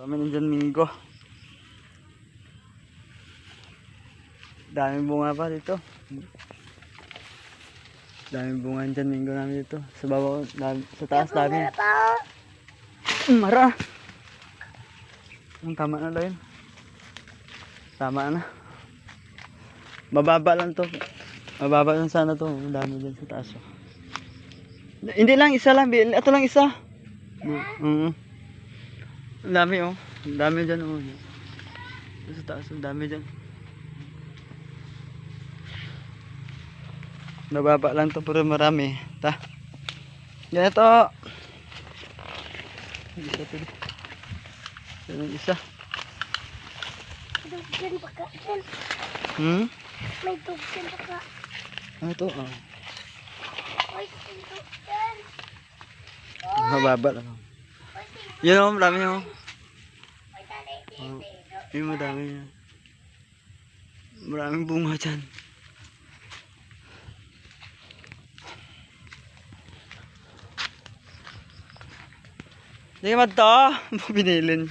kami ng John Mingo. Daming bunga pa dito. Daming bunga ng John Mingo namin dito. Sa baba, sa taas dami. Mara. Tama na lang yun. Tama na. Mababa lang to. Mababa lang sana to. Ang dami dyan sa taas. Hindi lang, isa lang. Ito lang isa. Ang dami oh. Ang dami dyan oh. Sa taas, ang dami dyan. Nababa lang to pero marami. Ta. Ganito. Isa to. Yan isa. Duggan baka dyan. May duggan baka. Ano to? Oh. May duggan. Mababa lang. Yun oh, marami oh. Yun madami yan. Maraming bunga dyan. Hindi ka to. Binilin.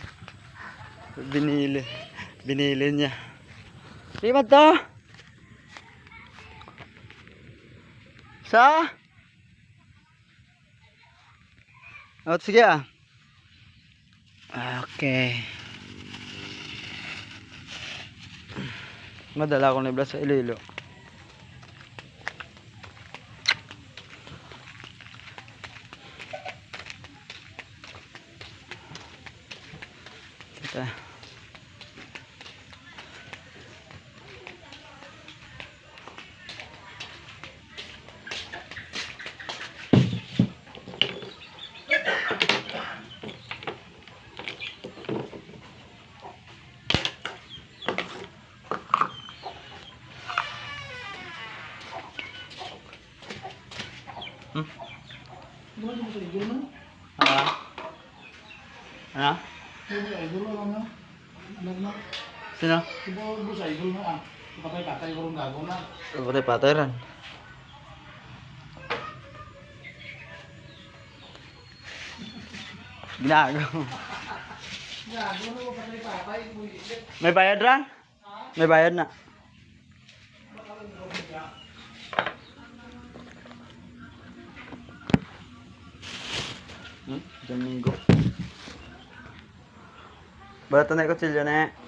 Binili niya. Hindi ka to. Sa? O, sige ah. Okay. Madala ko na ibla sa Iloilo. Ito. Ano? Sino? Patay rin. Ginago. May bayad ran? May bayad na. Domingo. Barat na yung kutsilyo na eh.